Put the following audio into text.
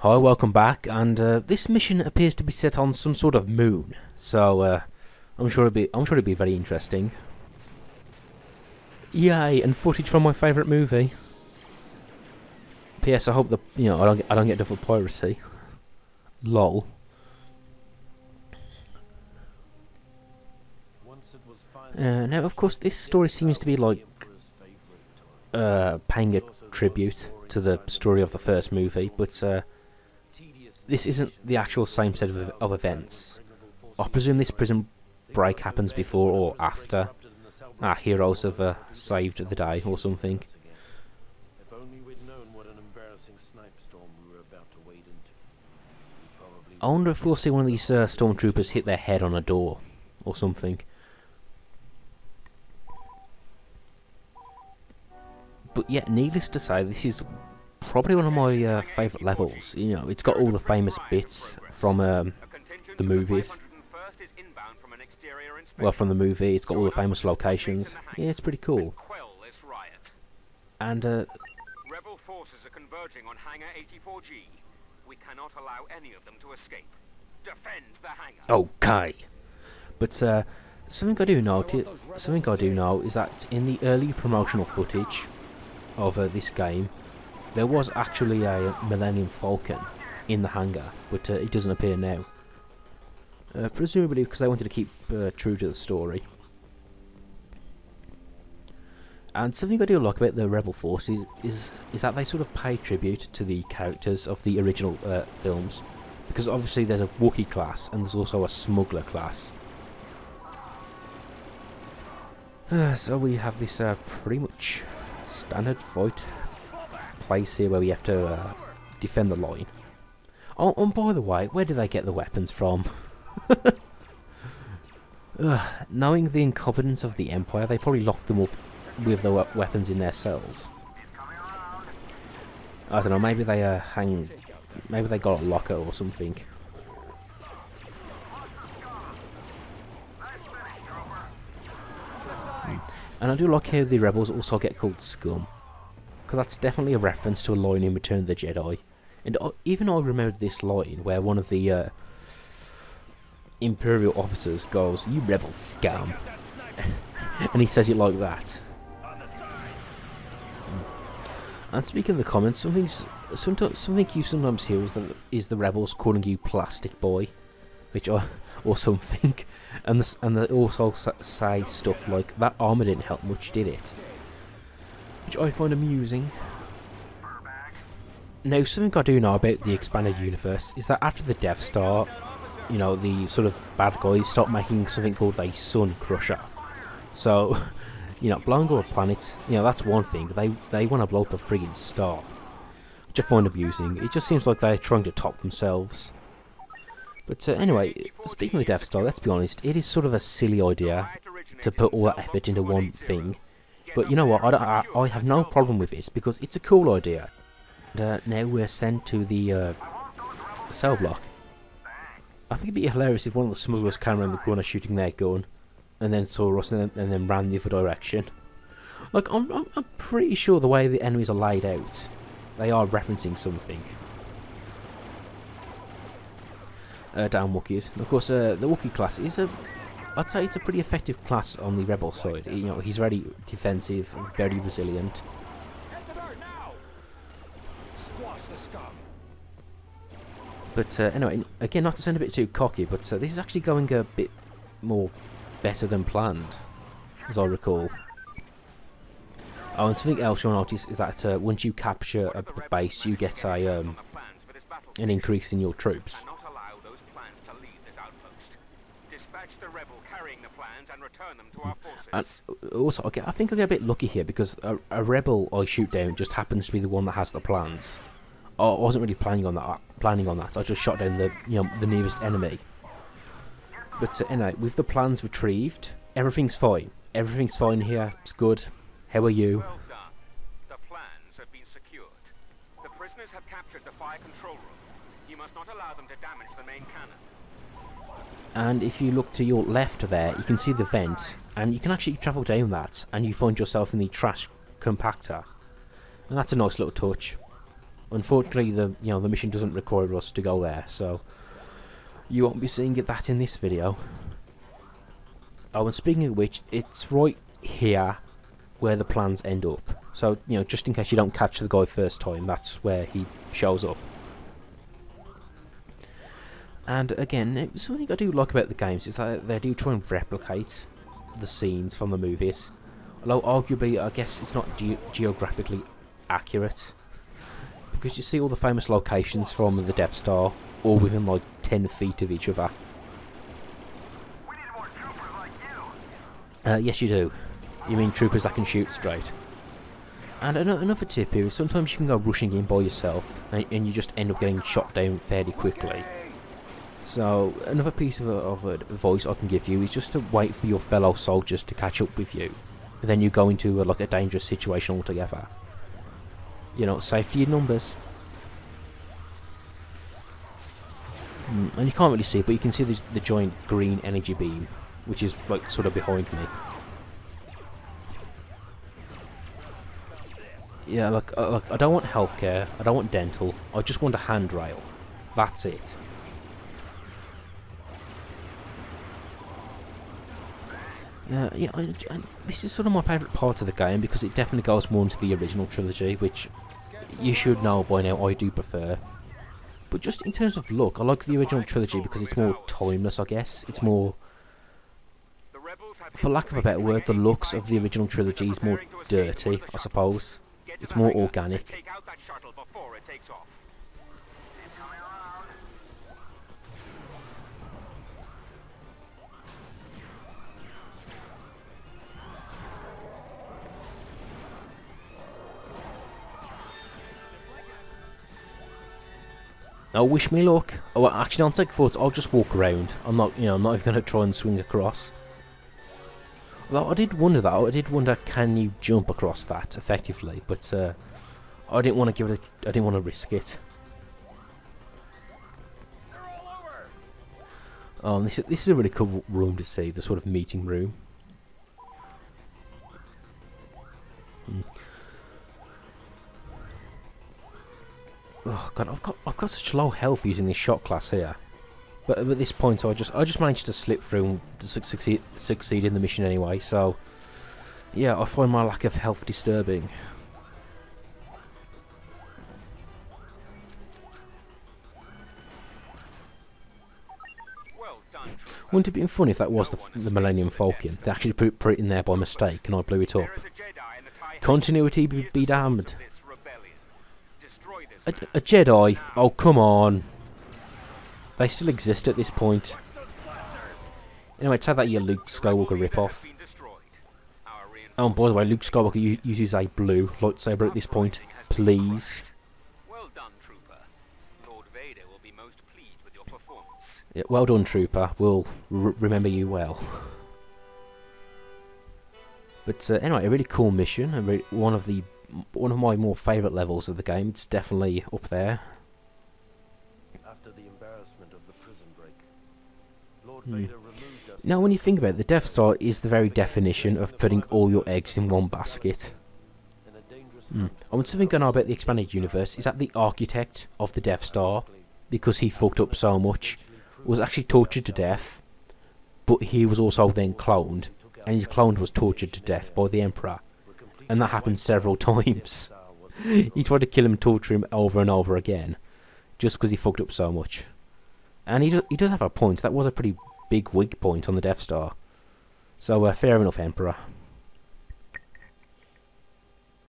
Hi, welcome back, and this mission appears to be set on some sort of moon, so I'm sure it'll be very interesting. Yay, and footage from my favourite movie. P.S. I hope I don't get double piracy. Lol. Now, of course, this story seems to be like paying a tribute to the story of the first movie, but this isn't the actual same set of events. I presume this prison break happens before or after our heroes have saved the day or something. If only we'd known what an embarrassing snipe storm we were about to wade into. I wonder if we'll see one of these stormtroopers hit their head on a door or something. But yeah, needless to say, this is probably one of my favourite levels. You know, it's got all the famous bits from the movies. Well, from the movie, it's got all the famous locations. Yeah, it's pretty cool. And Rebel forces are converging on Hangar 84G. We cannot allow any of them to escape. Defend the hangar. okay. But something I do know is that in the early promotional footage of this game, there was actually a Millennium Falcon in the hangar, but it doesn't appear now. Presumably because they wanted to keep true to the story. And something I do like about the Rebel forces is that they sort of pay tribute to the characters of the original films, because obviously there's a Wookiee class and there's also a smuggler class. So we have this pretty much standard fight place here where we have to defend the line. Oh, and by the way, where do they get the weapons from? Knowing the incompetence of the Empire, they probably locked them up with the weapons in their cells. I don't know, maybe they maybe they got a locker or something. And I do like how the rebels also get called scum, because that's definitely a reference to a line in Return of the Jedi. And even I remembered this line where one of the Imperial officers goes, "You rebel scum," and he says it like that. And speaking of the comments, something you sometimes hear is the rebels calling you plastic boy, which or something, and they also say stuff like, "That armor didn't help much, did it?" Which I find amusing. Now, something I do know about the expanded universe is that after the Death Star, you know, the sort of bad guys start making something called a Sun Crusher. So, you know, blowing up a planet, you know, that's one thing. They want to blow up a friggin' star, which I find amusing. It just seems like they're trying to top themselves. But anyway, speaking of the Death Star, let's be honest, it is sort of a silly idea to put all that effort into one thing. But you know what, I have no problem with it, because it's a cool idea. And now we're sent to the cell block. I think it'd be hilarious if one of the smugglers came around the corner shooting their gun, and then saw us and then ran the other direction. Like, I'm pretty sure the way the enemies are laid out, they are referencing something. Damn Wookiees. And of course, the Wookiee class is I'd say it's a pretty effective class on the Rebel side. You know, he's very defensive, very resilient. But anyway, again, not to sound a bit too cocky, but this is actually going a bit more better than planned, as I recall. Oh, and something else you'll notice is that once you capture a base, you get an increase in your troops. And also, okay, I think I get a bit lucky here, because a rebel I shoot down just happens to be the one that has the plans. I wasn't really planning on that. I just shot down the nearest enemy. But anyway, with the plans retrieved, everything's fine. Everything's fine here. It's good. How are you? Well done. The plans have been secured. The prisoners have captured the fire control room. You must not allow them to damage the main cannon. And if you look to your left there, you can see the vent, and you can actually travel down that, and you find yourself in the trash compactor. And that's a nice little touch. Unfortunately, the mission doesn't require us to go there, so you won't be seeing that in this video. Oh, and speaking of which, it's right here where the plans end up. So, just in case you don't catch the guy first time, that's where he shows up. And again, something I do like about the games is that they do try and replicate the scenes from the movies. Although arguably, I guess it's not geographically accurate. Because you see all the famous locations from the Death Star, all within like 10 feet of each other. We need more troopers like you. Yes, you do. You mean troopers that can shoot straight. And another tip here is sometimes you can go rushing in by yourself, and you just end up getting shot down fairly quickly. So another piece of advice I can give you is just to wait for your fellow soldiers to catch up with you. And then you go into like a dangerous situation altogether. Safety in numbers. And you can't really see it, but you can see the giant green energy beam, which is like sort of behind me. Yeah, look, I don't want healthcare, I don't want dental, I just want a handrail. That's it. Yeah, this is sort of my favourite part of the game because it definitely goes more into the original trilogy, which you should know by now I do prefer. But just in terms of look, I like the original trilogy because it's more timeless, I guess. It's more, for lack of a better word, the looks of the original trilogy is more dirty, I suppose. It's more organic. Oh, wish me luck. Oh, well, actually, I'll take thoughts. I'll just walk around. I'm not even going to try and swing across. Although I did wonder that. I did wonder, can you jump across that effectively? But I didn't want to give it. I didn't want to risk it. This is a really cool room to see. The sort of meeting room. Oh god, I've got such low health using this shot class here. But at this point, I just managed to slip through and succeed in the mission anyway. So yeah, I find my lack of health disturbing. Well done, trooper. Wouldn't it have been fun if that was the Millennium Falcon? They actually put it in there by mistake and I blew it up. There is a Jedi in the TIE Continuity be damned. this rebellion. Destroy this A Jedi? Oh, come on. They still exist at this point. Anyway, take that, you Luke Skywalker ripoff. Oh, and by the way, Luke Skywalker uses a blue lightsaber at this point. Please. Well done, trooper. Lord Vader will be most pleased with your performance. Yeah, well done, Trooper. We'll remember you well. But anyway, a really cool mission. One of my more favourite levels of the game. It's definitely up there. After the embarrassment of the prison break, Lord Vader removed us. Now, when you think about it, the Death Star is the very definition of putting all your eggs in one basket. In a dangerous And one thing I know about the expanded universe is that the architect of the Death Star, because he fucked up so much, was actually tortured to death, but he was also then cloned, and his clone was tortured to death by the Emperor, and that happened several times. He tried to kill him and torture him over and over again, just because he fucked up so much. And he does have a point. That was a pretty big weak point on the Death Star. So fair enough, Emperor.